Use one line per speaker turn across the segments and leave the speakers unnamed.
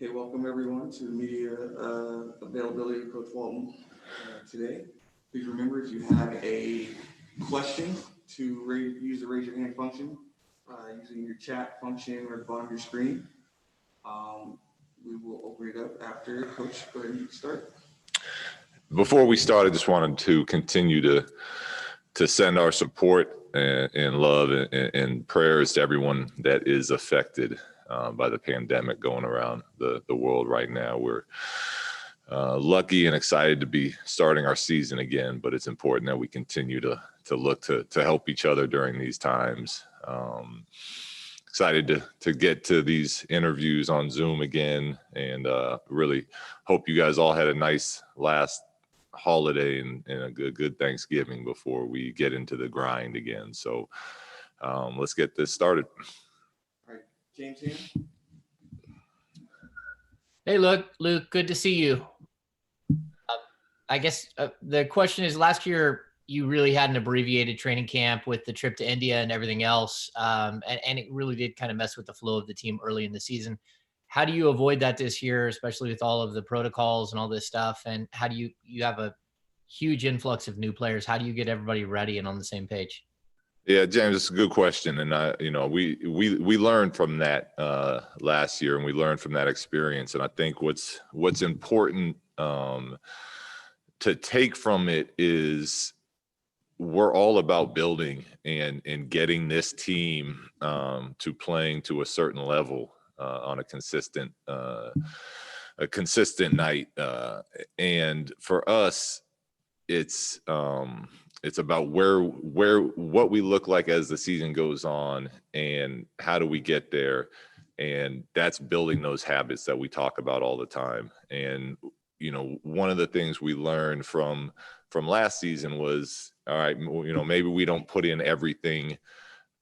Okay, welcome everyone to the media availability of Coach Walton today. Please remember, if you have a question, to use the raise your hand function using your chat function or the bottom of your screen. We will open it up after Coach. Go ahead and start.
Before we start, I just wanted to continue to send our support and love and prayers to everyone that is affected by the pandemic going around the world right now. We're lucky and excited to be starting our season again, but it's important that we continue to look to help each other during these times. Excited to get to these interviews on Zoom again, and really hope you guys all had a nice last holiday and a good Thanksgiving before we get into the grind again. So let's get this started.
All right, James here.
Hey, Luke, good to see you. I guess the question is, last year you really had an abbreviated training camp with the trip to India and everything else, and it really did kind of mess with the flow of the team early in the season. How do you avoid that this year, especially with all of the protocols and all this stuff? And how do you have a huge influx of new players? How do you get everybody ready and on the same page?
Yeah, James, it's a good question, and we learned from that last year, and we learned from that experience. And I think what's important to take from it is we're all about building and getting this team to playing to a certain level on a consistent night. And for us, it's about what we look like as the season goes on and how do we get there. And that's building those habits that we talk about all the time. And, one of the things we learned from last season was, all right, maybe we don't put in everything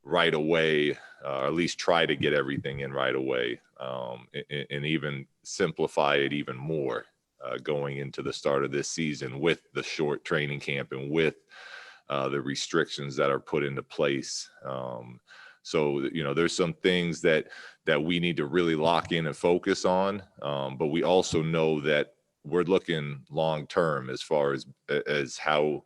right away, or at least try to get everything in right away, and even simplify it even more going into the start of this season with the short training camp and with the restrictions that are put into place. So, there's some things that we need to really lock in and focus on, but we also know that we're looking long term as far as how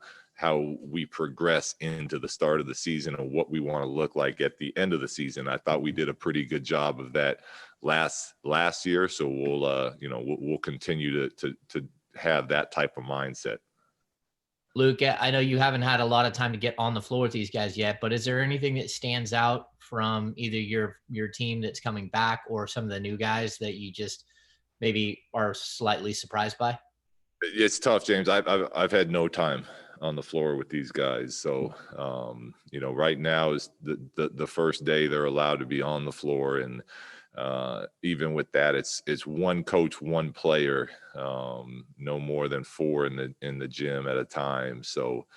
we progress into the start of the season and what we want to look like at the end of the season. I thought we did a pretty good job of that last year. So we'll continue to have that type of mindset.
Luke, I know you haven't had a lot of time to get on the floor with these guys yet, but is there anything that stands out from either your team that's coming back or some of the new guys that you just maybe are slightly surprised by?
It's tough, James. I've had no time on the floor with these guys. So, right now is the first day they're allowed to be on the floor. And even with that, it's one coach, one player, no more than 4 in the gym at a time. So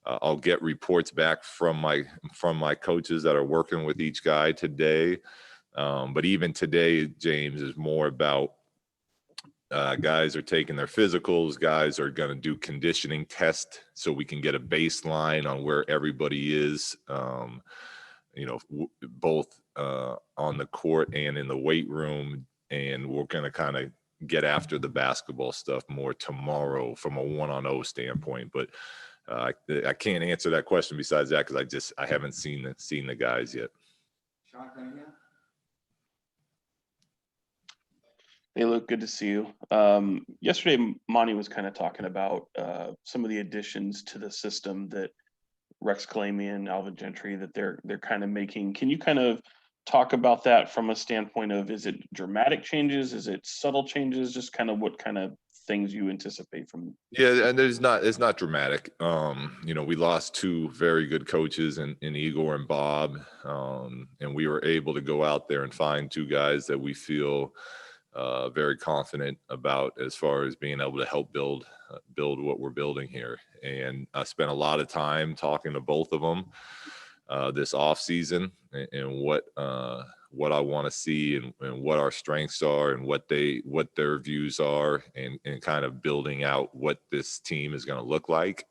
I'll get reports back from my coaches that are working with each guy today. But even today, James, is more about guys are taking their physicals. Guys are going to do conditioning tests so we can get a baseline on where everybody is, both on the court and in the weight room. And we're going to kind of get after the basketball stuff more tomorrow from a 1-on-0 standpoint. But I can't answer that question besides that because I haven't seen the guys yet.
Sean Cunningham.
Hey, Luke, good to see you. Yesterday, Monty was kind of talking about some of the additions to the system that Rex Kalamian, Alvin Gentry, that they're kind of making. Can you kind of talk about that from a standpoint of, is it dramatic changes? Is it subtle changes? Just kind of what kind of things you anticipate from?
Yeah, and it's not dramatic. We lost 2 very good coaches in Igor and Bob, and we were able to go out there and find 2 guys that we feel very confident about as far as being able to help build what we're building here. And I spent a lot of time talking to both of them this off season and what I want to see and what our strengths are and what their views are and kind of building out what this team is going to look like.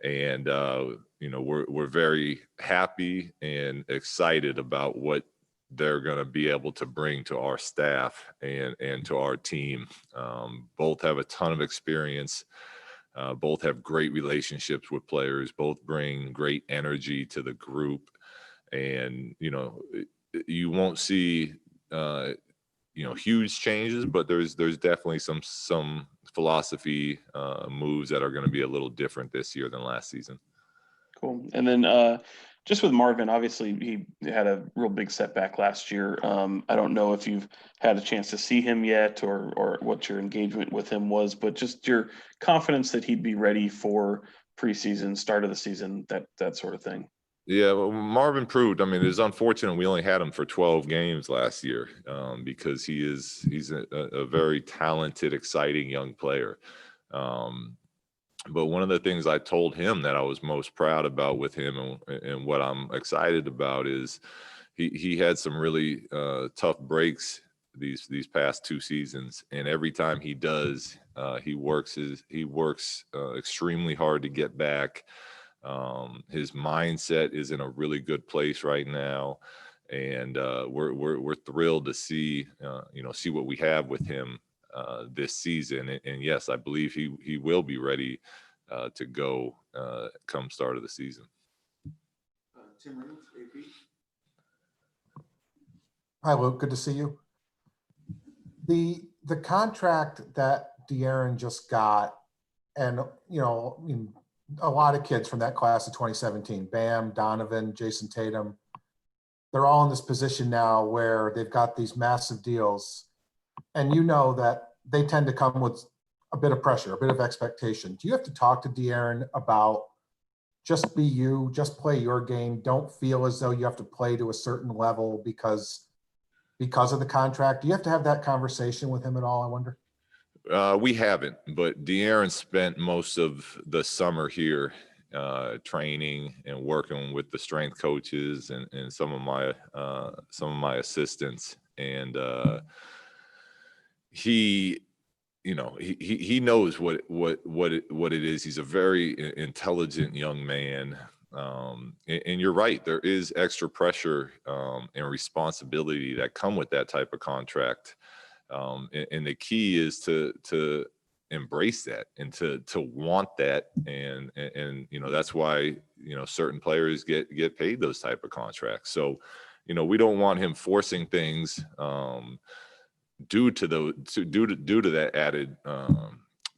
And we're very happy and excited about what they're going to be able to bring to our staff and to our team. Both have a ton of experience. Both have great relationships with players. Both bring great energy to the group. And, you won't see, huge changes, but there's definitely some philosophy moves that are going to be a little different this year than last season.
Cool. And then just with Marvin, obviously he had a real big setback last year. I don't know if you've had a chance to see him yet or what your engagement with him was, but just your confidence that he'd be ready for preseason, start of the season, that sort of thing.
Yeah, well, Marvin proved. I mean, it's unfortunate we only had him for 12 games last year because he's a very talented, exciting young player. But one of the things I told him that I was most proud about with him and what I'm excited about is he had some really tough breaks these past 2 seasons, and every time he does, he works extremely hard to get back. His mindset is in a really good place right now, and we're thrilled to see what we have with him this season. And yes, I believe he will be ready to go come start of the season.
Tim Reynolds, AP.
Hi, Luke. Good to see you. The contract that De'Aaron just got, and a lot of kids from that class of 2017, Bam, Donovan, Jason Tatum, they're all in this position now where they've got these massive deals, and that they tend to come with a bit of pressure, a bit of expectation. Do you have to talk to De'Aaron about just be you, just play your game, don't feel as though you have to play to a certain level because of the contract? Do you have to have that conversation with him at all, I wonder?
We haven't, but De'Aaron spent most of the summer here training and working with the strength coaches and some of my assistants. And he knows what it is. He's a very intelligent young man. And you're right, there is extra pressure and responsibility that come with that type of contract. And the key is to embrace that and to want that. And that's why, certain players get paid those type of contracts. So, we don't want him forcing things due to that added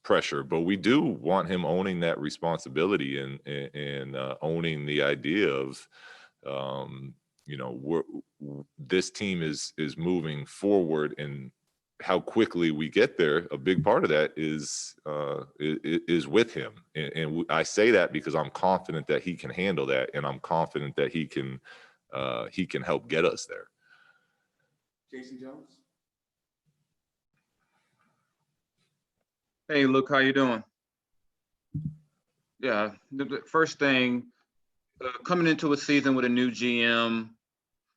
pressure, but we do want him owning that responsibility and owning the idea of, this team is moving forward, and how quickly we get there. A big part of that is with him. And I say that because I'm confident that he can handle that. And I'm confident that he can help get us there.
Jason Jones.
Hey, Luke, how you doing? Yeah, the first thing, coming into a season with a new GM,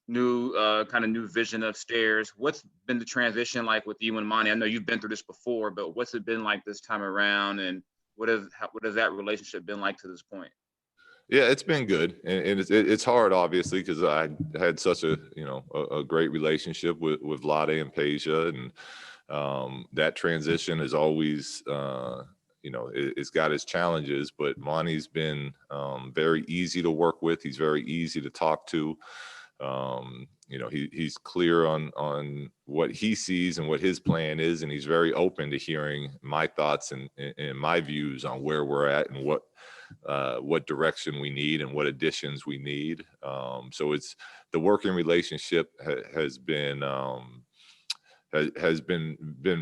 new vision upstairs, what's been the transition like with you and Monty? I know you've been through this before, but what's it been like this time around, and what has that relationship been like to this point?
Yeah, it's been good, and it's hard, obviously, because I had such a great relationship with Vlade and Peja, and that transition is always it's got its challenges, but Monty's been very easy to work with. He's very easy to talk to. He's clear on what he sees and what his plan is, and he's very open to hearing my thoughts and my views on where we're at and what direction we need and what additions we need. So it's the working relationship has been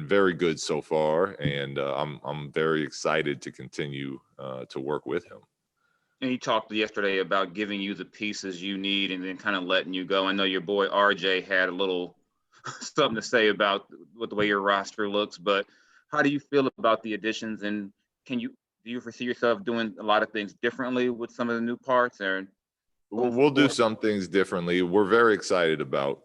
very good so far, and I'm very excited to continue to work with him.
And he talked yesterday about giving you the pieces you need and then kind of letting you go. I know your boy RJ had a little something to say about the way your roster looks, but how do you feel about the additions, and do you foresee yourself doing a lot of things differently with some of the new parts? Or
we'll do some things differently. We're very excited about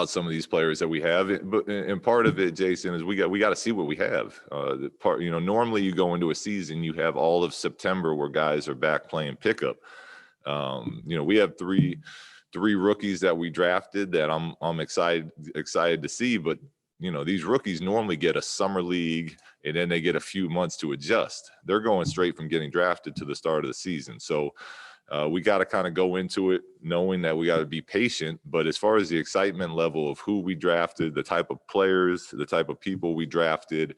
some of these players that we have, and part of it, Jason, is we got to see what we have. Normally you go into a season, you have all of September where guys are back playing pickup. We have three 3 rookies that we drafted that I'm excited to see. But these rookies normally get a summer league and then they get a few months to adjust. They're going straight from getting drafted to the start of the season. So we got to kind of go into it knowing that we got to be patient. But as far as the excitement level of who we drafted, the type of players, the type of people we drafted,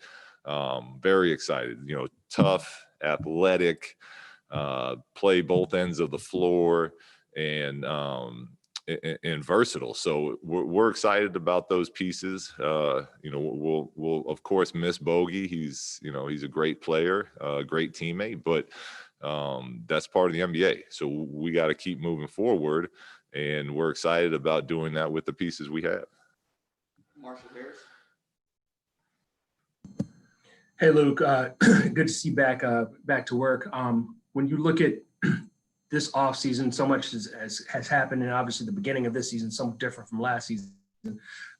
very excited. Tough, athletic, play both ends of the floor, and versatile. So we're excited about those pieces. We'll of course miss Bogey. He's a great player, a great teammate, but that's part of the NBA. So we got to keep moving forward, and we're excited about doing that with the pieces we have.
Marshall Harris.
Hey, Luke, good to see you back to work. When you look at this offseason, so much has happened, and obviously the beginning of this season is somewhat different from last season.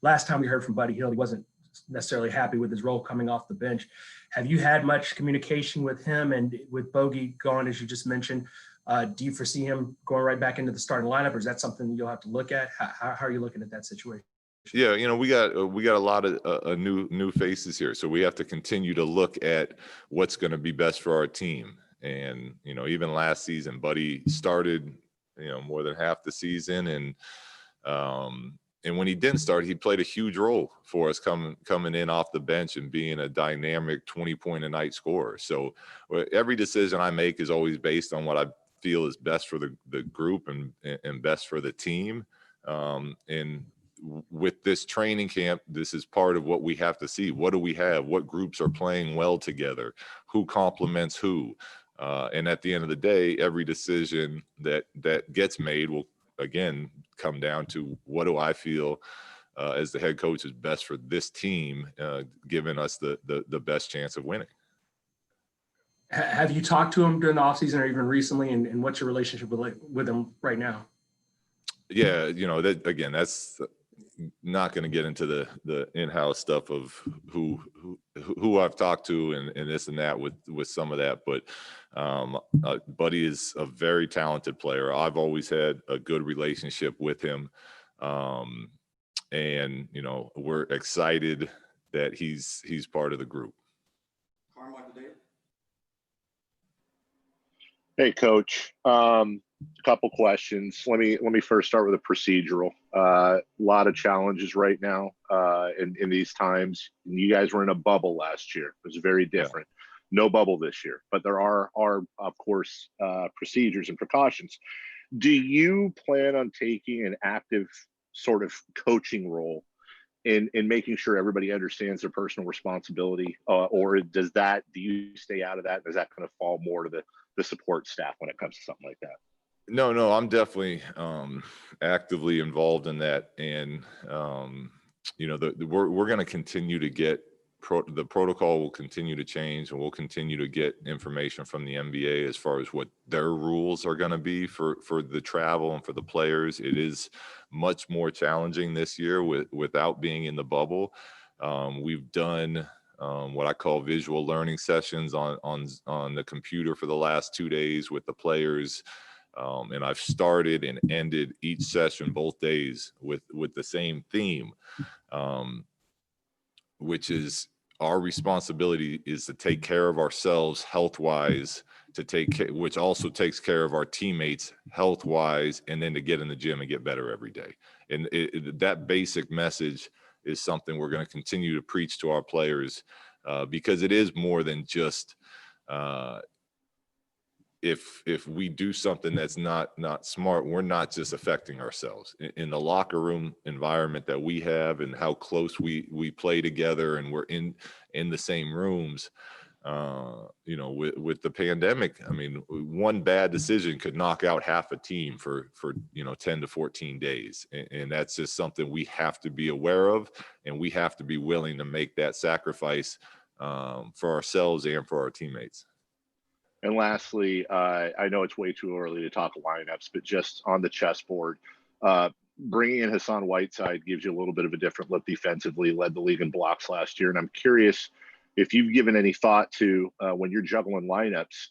Last time we heard from Buddy Hield, he wasn't necessarily happy with his role coming off the bench. Have you had much communication with him, and with Bogey gone, as you just mentioned? Do you foresee him going right back into the starting lineup, or is that something you'll have to look at? How are you looking at that situation?
Yeah, we got a lot of new faces here, so we have to continue to look at what's going to be best for our team. And even last season, Buddy started more than half the season, and when he didn't start, he played a huge role for us coming in off the bench and being a dynamic 20-point-a-night scorer. So every decision I make is always based on what I feel is best for the group and best for the team. And with this training camp, this is part of what we have to see. What do we have? What groups are playing well together? Who complements who? And at the end of the day, every decision that gets made will again come down to what do I feel as the head coach is best for this team, giving us the best chance of winning.
Have you talked to him during the offseason or even recently, and what's your relationship with him right now?
Yeah, that's not going to get into the in-house stuff of who I've talked to and this and that with some of that, but Buddy is a very talented player. I've always had a good relationship with him, and we're excited that he's part of the group.
Carmichael Davis.
Hey, Coach. A couple questions. Let me first start with a procedural. A lot of challenges right now in these times. You guys were in a bubble last year. It was very different. Yeah. No bubble this year, but there are of course procedures and precautions. Do you plan on taking an active sort of coaching role in making sure everybody understands their personal responsibility, or do you stay out of that? Is that going to fall more to the support staff when it comes to something like that?
No, I'm definitely actively involved in that, and we're going to continue to get the protocol will continue to change, and we'll continue to get information from the NBA as far as what their rules are going to be for the travel and for the players. It is much more challenging this year without being in the bubble. We've done what I call visual learning sessions on the computer for the last 2 days with the players. And I've started and ended each session both days with the same theme, which is our responsibility is to take care of ourselves health-wise, which also takes care of our teammates health-wise, and then to get in the gym and get better every day. And that basic message is something we're going to continue to preach to our players, because it is more than just if we do something that's not smart, we're not just affecting ourselves. In the locker room environment that we have and how close we play together and we're in the same rooms, with the pandemic, I mean, one bad decision could knock out half a team for 10 to 14 days. And that's just something we have to be aware of, and we have to be willing to make that sacrifice for ourselves and for our teammates.
And lastly, I know it's way too early to talk lineups, but just on the chessboard, bringing in Hassan Whiteside gives you a little bit of a different look defensively, led the league in blocks last year. And I'm curious if you've given any thought to when you're juggling lineups,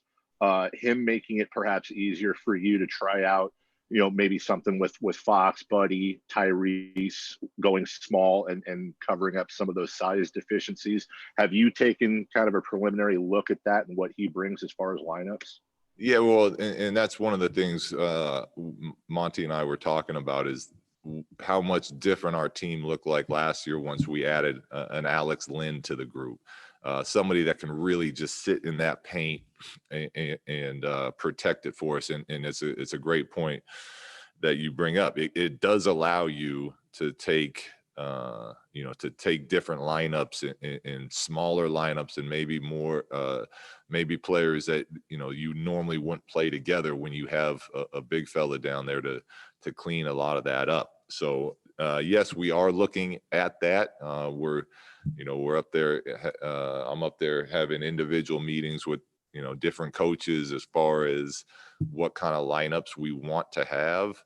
him making it perhaps easier for you to try out maybe something with Fox, Buddy, Tyrese going small and covering up some of those size deficiencies. Have you taken kind of a preliminary look at that and what he brings as far as lineups?
Yeah, well, and that's one of the things Monty and I were talking about is how much different our team looked like last year once we added an Alex Lynn to the group. Somebody that can really just sit in that paint and protect it for us. And it's a great point that you bring up. It does allow you to take different lineups in smaller lineups and maybe more maybe players that you normally wouldn't play together when you have a big fella down there to clean a lot of that up. So yes, we are looking at that. We're up there. I'm up there having individual meetings with different coaches as far as what kind of lineups we want to have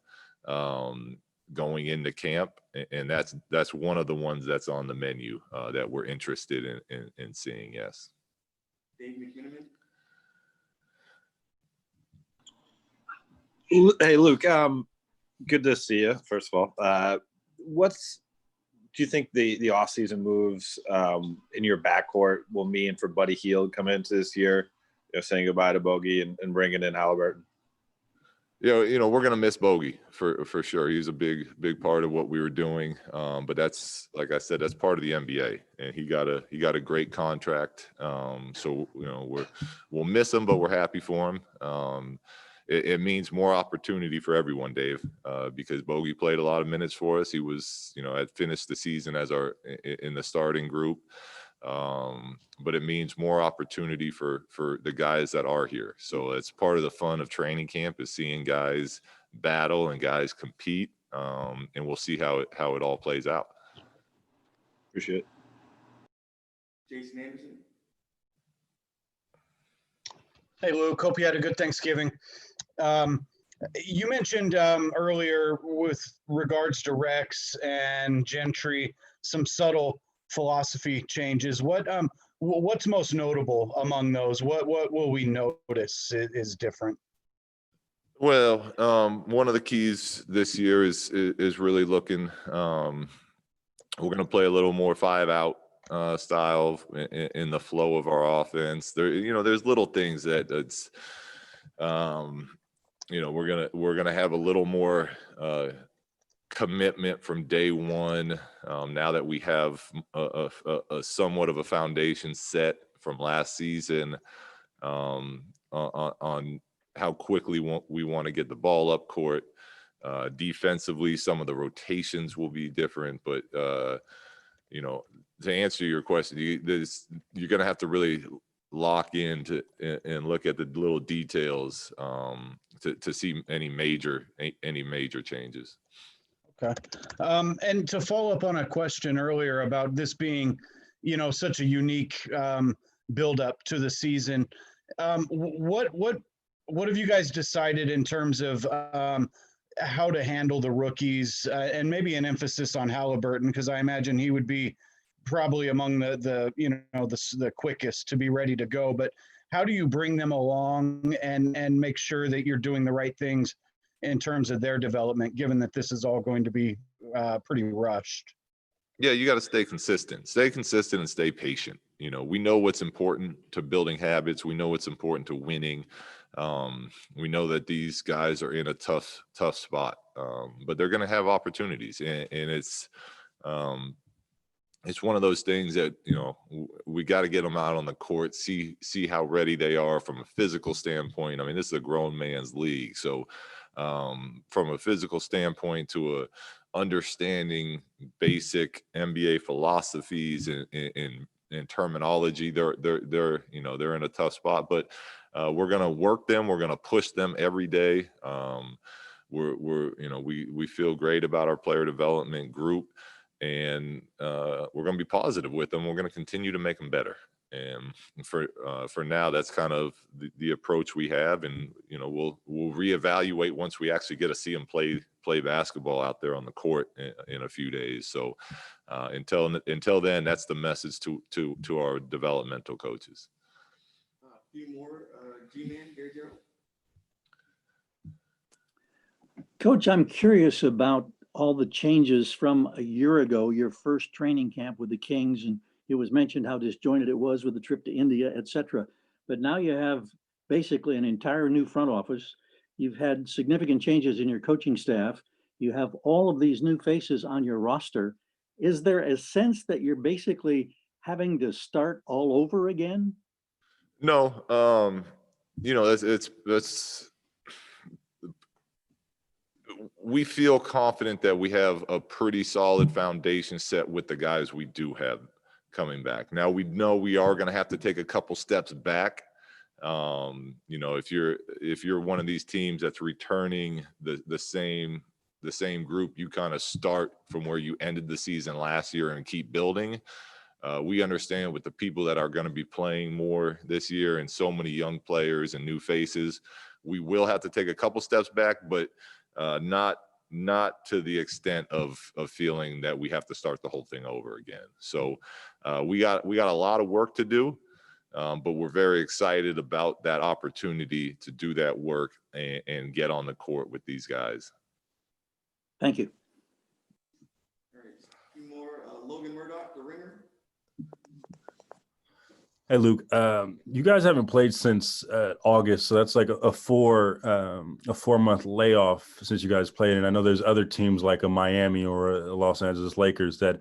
going into camp, and that's one of the ones that's on the menu that we're interested in seeing. Yes.
Dave McKinnon.
Hey, Luke. Good to see you. First of all, do you think the offseason moves in your backcourt will mean for Buddy Hield coming into this year? Saying goodbye to Bogey and bringing in Halliburton.
We're going to miss Bogey for sure. He's a big part of what we were doing. But that's, like I said, that's part of the NBA, and he got a great contract. So, we'll miss him, but we're happy for him. It means more opportunity for everyone, Dave, because Bogey played a lot of minutes for us. He was, had finished the season as in the starting group. But it means more opportunity for the guys that are here. So it's part of the fun of training camp is seeing guys battle and guys compete. And we'll see how it all plays out.
Appreciate it.
Jason Anderson.
Hey, Luke. Hope you had a good Thanksgiving. You mentioned earlier with regards to Rex and Gentry, some subtle philosophy changes. What's most notable among those? What will we notice is different?
Well, one of the keys this year is really looking. We're going to play a little more 5-out style in the flow of our offense. There's little things that's we're gonna have a little more commitment from day one. Now that we have a somewhat of a foundation set from last season on how quickly we want to get the ball up court. Defensively, some of the rotations will be different, but to answer your question, you're going to have to really lock in and look at the little details to see any major changes.
Okay. And to follow up on a question earlier about this being, such a unique build-up to the season, what have you guys decided in terms of how to handle the rookies and maybe an emphasis on Halliburton, because I imagine he would be probably among the quickest to be ready to go. But how do you bring them along and make sure that you're doing the right things in terms of their development, given that this is all going to be pretty rushed?
Yeah, you got to stay consistent and stay patient. We know what's important to building habits. We know what's important to winning. We know that these guys are in a tough spot, but they're going to have opportunities, and it's one of those things that we got to get them out on the court, see how ready they are from a physical standpoint. I mean, this is a grown man's league, so from a physical standpoint to a understanding basic NBA philosophies and terminology, they're in a tough spot, but we're going to work them. We're going to push them every day. We feel great about our player development group, and we're going to be positive with them. We're going to continue to make them better. And for now, that's kind of the approach we have, and we'll reevaluate once we actually get to see them play basketball out there on the court in a few days. So until then, that's the message to our developmental coaches.
A few more. G-Man, Gary Gerald.
Coach, I'm curious about all the changes from a year ago, your first training camp with the Kings, and it was mentioned how disjointed it was with the trip to India, et cetera. But now you have basically an entire new front office. You've had significant changes in your coaching staff. You have all of these new faces on your roster. Is there a sense that you're basically having to start all over again?
No, that's we feel confident that we have a pretty solid foundation set with the guys we do have coming back. Now we know we are going to have to take a couple steps back. If you're one of these teams that's returning the same group, you kind of start from where you ended the season last year and keep building. We understand with the people that are going to be playing more this year and so many young players and new faces, we will have to take a couple steps back, but not to the extent of feeling that we have to start the whole thing over again. So we got a lot of work to do, but we're very excited about that opportunity to do that work and get on the court with these guys.
Thank you.
All right, two more. Logan Murdoch, the Ringer.
Hey, Luke, you guys haven't played since August, so that's like a 4-month layoff since you guys played. And I know there's other teams like a Miami or a Los Angeles Lakers that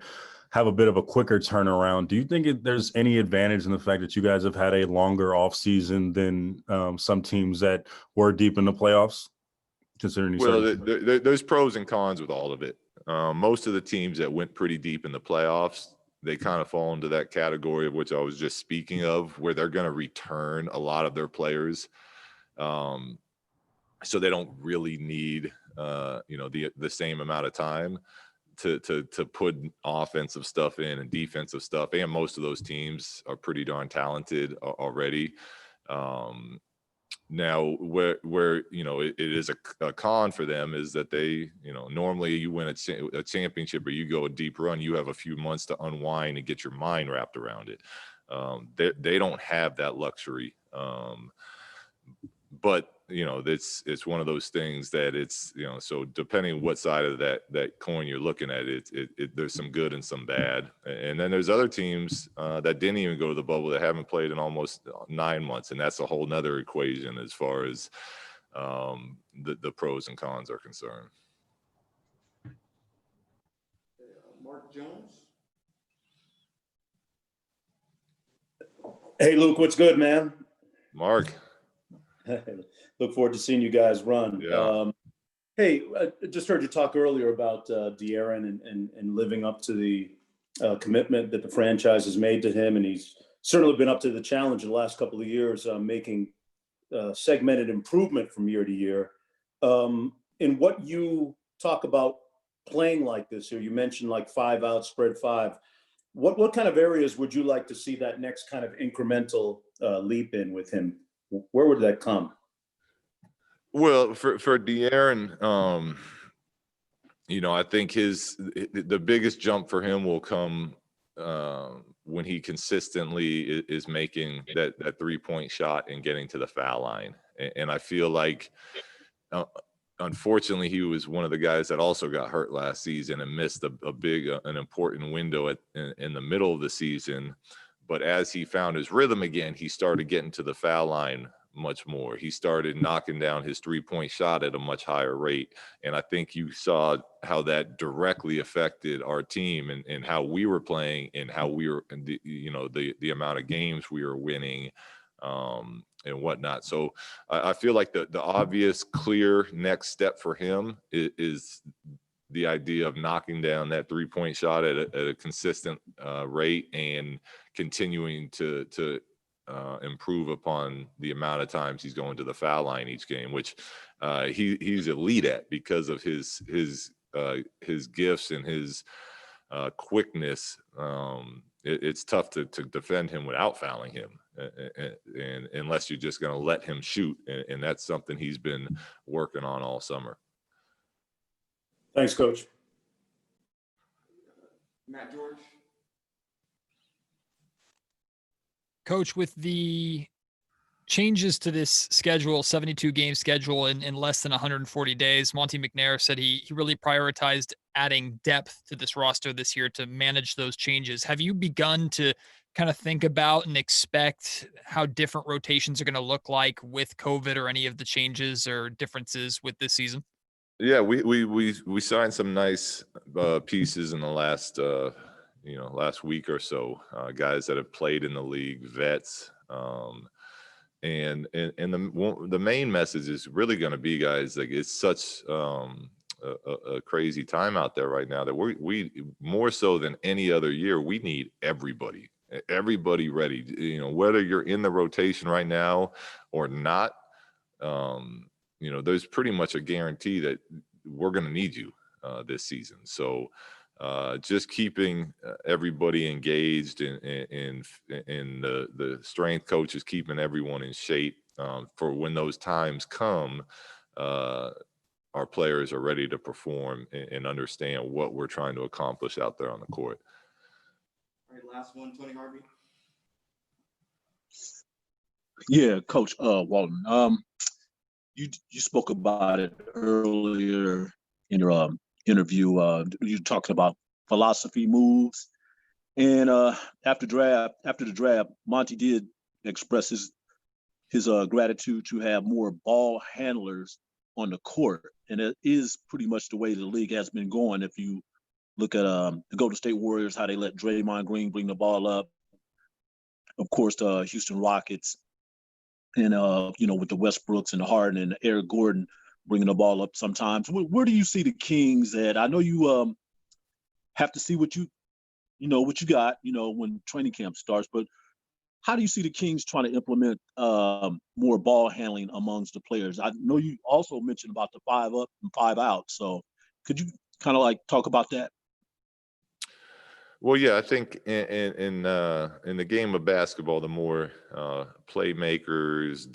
have a bit of a quicker turnaround. Do you think there's any advantage in the fact that you guys have had a longer off season than some teams that were deep in the playoffs? Considering
there's pros and cons with all of it. Most of the teams that went pretty deep in the playoffs, they kind of fall into that category of which I was just speaking of, where they're going to return a lot of their players. So they don't really need, the same amount of time to put offensive stuff in and defensive stuff. And most of those teams are pretty darn talented already. Now, where it is a con for them is that they, normally you win a championship or you go a deep run, you have a few months to unwind and get your mind wrapped around it. They don't have that luxury. But it's one of those things that it's, so depending on what side of that coin you're looking at, there's some good and some bad. And then there's other teams that didn't even go to the bubble that haven't played in almost 9 months. And that's a whole nother equation as far as the pros and cons are concerned.
Mark Jones.
Hey, Luke, what's good, man?
Mark.
Look forward to seeing you guys run.
Yeah.
Hey, I just heard you talk earlier about De'Aaron and living up to the commitment that the franchise has made to him. And he's certainly been up to the challenge in the last couple of years, making segmented improvement from year to year. In what you talk about playing like this here, you mentioned like 5 out, spread 5. What kind of areas would you like to see that next kind of incremental leap in with him? Where would that come?
Well, for De'Aaron, I think the biggest jump for him will come when he consistently is making that 3-point shot and getting to the foul line. And I feel like, unfortunately, he was one of the guys that also got hurt last season and missed an important window in the middle of the season. But as he found his rhythm again, he started getting to the foul line much more. He started knocking down his 3-point shot at a much higher rate. And I think you saw how that directly affected our team and how we were playing and how we were, the amount of games we were winning and whatnot. So I feel like the obvious, clear next step for him is the idea of knocking down that 3-point shot at a consistent rate and continuing to improve upon the amount of times he's going to the foul line each game, which he's elite at because of his gifts and his quickness. It's tough to defend him without fouling him, and unless you're just going to let him shoot, and that's something he's been working on all summer.
Thanks, Coach.
Matt George.
Coach, with the changes to this schedule, 72 game schedule in less than 140 days. Monty McNair said he really prioritized adding depth to this roster this year to manage those changes. Have you begun to kind of think about and expect how different rotations are going to look like with COVID or any of the changes or differences with this season?
Yeah, we signed some nice pieces in the last last week or so. Guys that have played in the league, vets. And the main message is really going to be, guys, like it's such a crazy time out there right now that we more so than any other year, we need everybody ready. Whether you're in the rotation right now or not, there's pretty much a guarantee that we're going to need you this season. So just keeping everybody engaged and the strength coaches keeping everyone in shape for when those times come, our players are ready to perform and understand what we're trying to accomplish out there on the court.
All right, last one, Tony Harvey.
Yeah, Coach Walton. You spoke about it earlier in your interview. You talking about philosophy moves, and after the draft, Monty did express his gratitude to have more ball handlers on the court, and it is pretty much the way the league has been going. If you look at the Golden State Warriors, how they let Draymond Green bring the ball up, of course, the Houston Rockets. And, with the Westbrooks and the Harden and Eric Gordon bringing the ball up sometimes. Where do you see the Kings at? I know you have to see what you got, when training camp starts, but how do you see the Kings trying to implement more ball handling amongst the players? I know you also mentioned about the 5 up and 5 out. So could you kind of like talk about that?
Well, yeah, I think in the game of basketball, the more playmakers,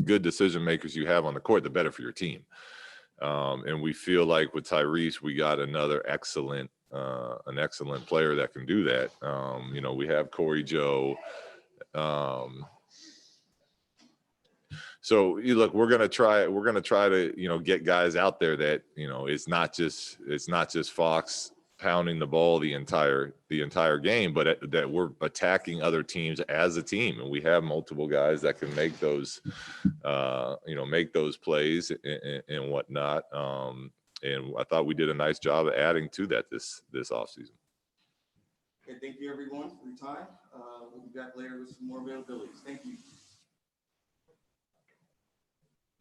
good decision makers you have on the court, the better for your team. And we feel like with Tyrese, we got another an excellent player that can do that. We have Corey Joe. So you look, we're gonna try to get guys out there that it's not just Fox pounding the ball the entire game, but that we're attacking other teams as a team, and we have multiple guys that can make those plays and whatnot. And I thought we did a nice job of adding to that this offseason.
Okay, thank you everyone for your time. We'll be back later with some more availabilities. Thank you.